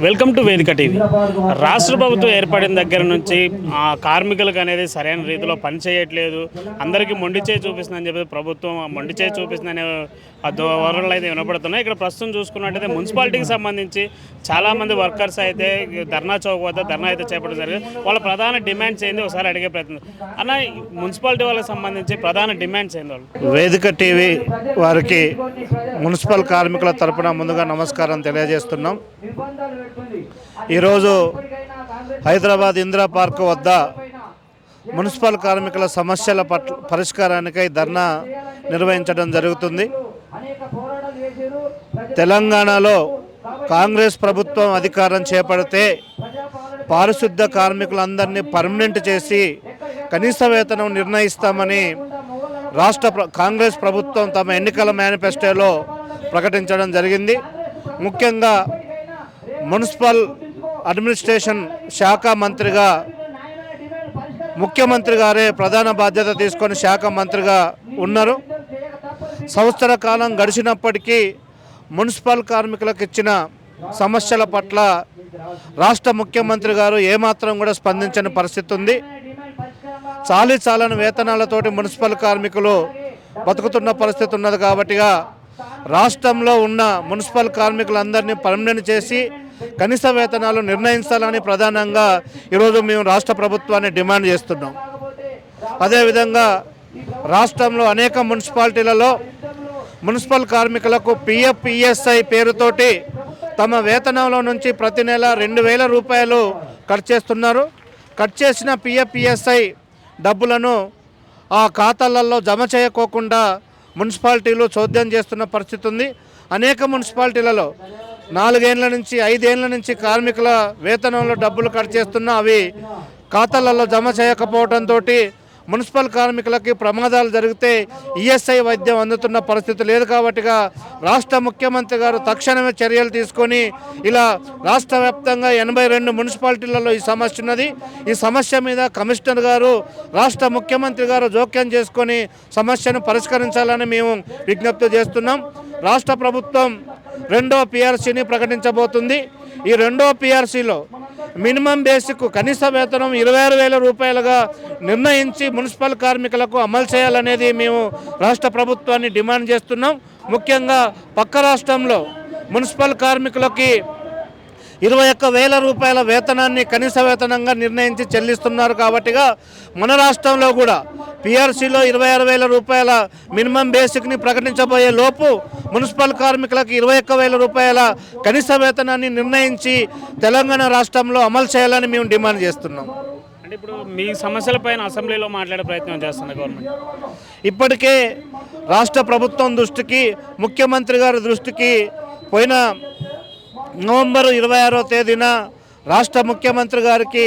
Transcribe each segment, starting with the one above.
Welcome to వేదిక TV. రాష్ట్ర ప్రభుత్వం ఏర్పడిన దగ్గర నుంచి కార్మికులకు అనేది సరైన రీతిలో పని చేయట్లేదు, అందరికీ మొండి చేయి చూపిస్తుందని చెప్పి ప్రభుత్వం మొండి చేయి చూపిస్తుందనే ధోరణులు అయితే వినపడుతున్నాయి. ఇక్కడ ప్రస్తుతం చూసుకున్నట్టయితే మున్సిపాలిటీకి సంబంధించి చాలామంది వర్కర్స్ అయితే ధర్నా చౌక్ వద్ద ధర్నా అయితే చేపట్టడం జరిగింది. వాళ్ళ ప్రధాన డిమాండ్స్ ఏంది ఒకసారి అడిగే ప్రయత్నం అన్న, మున్సిపాలిటీ వాళ్ళకి సంబంధించి ప్రధాన డిమాండ్స్ ఏంది? వాళ్ళు వేదిక టీవీ వారికి మున్సిపల్ కార్మికుల తరపున ముందుగా నమస్కారం తెలియజేస్తున్నాం. ఈరోజు హైదరాబాద్ ఇందిరా పార్క్ వద్ద మున్సిపల్ కార్మికుల సమస్యల పరిష్కారానికై ధర్నా నిర్వహించడం జరుగుతుంది. తెలంగాణలో కాంగ్రెస్ ప్రభుత్వం అధికారం చేపడితే పారిశుద్ధ కార్మికులందరినీ పర్మనెంట్ చేసి కనీస వేతనం నిర్ణయిస్తామని కాంగ్రెస్ ప్రభుత్వం తమ ఎన్నికల మేనిఫెస్టోలో ప్రకటించడం జరిగింది. ముఖ్యంగా మున్సిపల్ అడ్మినిస్ట్రేషన్ శాఖ మంత్రిగా ముఖ్యమంత్రి గారే ప్రధాన బాధ్యత తీసుకొని శాఖ మంత్రిగా ఉన్నారు. సంవత్సర కాలం గడిచినప్పటికీ మున్సిపల్ కార్మికులకు ఇచ్చిన సమస్యల పట్ల రాష్ట్ర ముఖ్యమంత్రి గారు ఏమాత్రం కూడా స్పందించని పరిస్థితి ఉంది. చాలని వేతనాలతోటి మున్సిపల్ కార్మికులు బతుకుతున్న పరిస్థితి ఉన్నది. కాబట్టిగా రాష్ట్రంలో ఉన్న మున్సిపల్ కార్మికులందరినీ పర్మనెంట్ చేసి కనీస వేతనాలు నిర్ణయించాలని ప్రధానంగా ఈరోజు మేము రాష్ట్ర ప్రభుత్వాన్ని డిమాండ్ చేస్తున్నాం. అదేవిధంగా రాష్ట్రంలో అనేక మున్సిపాలిటీలలో మున్సిపల్ కార్మికులకు పిఎఫ్ ఈఎస్ఐ పేరుతోటి తమ వేతనంలో నుంచి ప్రతి నెల 2,000 రూపాయలు కట్ చేస్తున్నారు. కట్ చేసిన పిఎఫ్ ఈఎస్ఐ డబ్బులను ఆ ఖాతాలలో జమ చేయకోకుండా మున్సిపాలిటీలు చోద్యం చేస్తున్న పరిస్థితి ఉంది. అనేక మున్సిపాలిటీలలో 4 ఏళ్ల నుంచి 5 ఏళ్ల నుంచి కార్మికుల వేతనంలో డబ్బులు కట్ చేస్తున్నా అవి ఖాతాలలో జమ చేయకపోవడంతో మున్సిపల్ కార్మికులకి ప్రమాదాలు జరిగితే ఈఎస్ఐ వైద్యం అందుతున్న పరిస్థితి లేదు. కాబట్టిగా రాష్ట్ర ముఖ్యమంత్రి గారు తక్షణమే చర్యలు తీసుకొని ఇలా రాష్ట్ర వ్యాప్తంగా 82 మున్సిపాలిటీలలో ఈ సమస్య ఉన్నది. ఈ సమస్య మీద కమిషనర్ గారు రాష్ట్ర ముఖ్యమంత్రి గారు జోక్యం చేసుకొని సమస్యను పరిష్కరించాలని మేము విజ్ఞప్తి చేస్తున్నాం. రాష్ట్ర ప్రభుత్వం 2వ పిఆర్సీని ప్రకటించబోతుంది. ఈ 2వ పిఆర్సీలో మినిమం బేసిక్ కనీస వేతనం 26,000 రూపాయలుగా నిర్ణయించి మున్సిపల్ కార్మికులకు అమలు చేయాలనేది మేము రాష్ట్ర ప్రభుత్వాన్ని డిమాండ్ చేస్తున్నాం. ముఖ్యంగా పక్క రాష్ట్రంలో మున్సిపల్ కార్మికులకి 21,000 రూపాయల వేతనాన్ని కనీస వేతనంగా నిర్ణయించి చెల్లిస్తున్నారు. కాబట్టిగా మన రాష్ట్రంలో కూడా పిఆర్సీలో 26,000 రూపాయల మినిమం బేసిక్ని ప్రకటించబోయే లోపు మున్సిపల్ కార్మికులకు 21,000 రూపాయల కనీస వేతనాన్ని నిర్ణయించి తెలంగాణ రాష్ట్రంలో అమలు చేయాలని మేము డిమాండ్ చేస్తున్నాం. అంటే ఇప్పుడు మీ సమస్యలపైన అసెంబ్లీలో మాట్లాడే ప్రయత్నం చేస్తున్న గవర్నమెంట్ ఇప్పటికే రాష్ట్ర ప్రభుత్వం దృష్టికి ముఖ్యమంత్రి గారి దృష్టికి పోయిన నవంబర్ 26వ తేదీన రాష్ట్ర ముఖ్యమంత్రి గారికి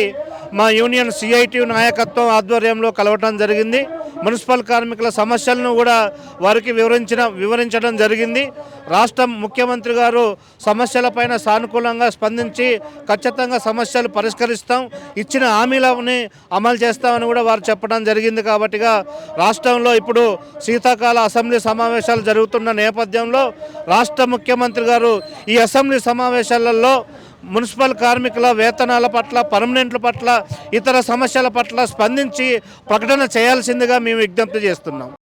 మా యూనియన్ సిఐటి నాయకత్వం ఆధ్వర్యంలో కలవటం జరిగింది. మున్సిపల్ కార్మికుల సమస్యలను కూడా వారికి వివరించడం జరిగింది. రాష్ట్ర ముఖ్యమంత్రి గారు సమస్యలపైన సానుకూలంగా స్పందించి ఖచ్చితంగా సమస్యలు పరిష్కరిస్తాం, ఇచ్చిన హామీలని అమలు చేస్తామని కూడా వారు చెప్పడం జరిగింది. కాబట్టిగా రాష్ట్రంలో ఇప్పుడు శీతాకాల అసెంబ్లీ సమావేశాలు జరుగుతున్న నేపథ్యంలో రాష్ట్ర ముఖ్యమంత్రి గారు ఈ అసెంబ్లీ సమావేశాలలో మున్సిపల్ కార్మికుల వేతనాల పట్ల, పర్మనెంట్ల పట్ల, ఇతర సమస్యల పట్ల స్పందించి ప్రకటన చేయాల్సిందిగా మేము విజ్ఞప్తి చేస్తున్నాం.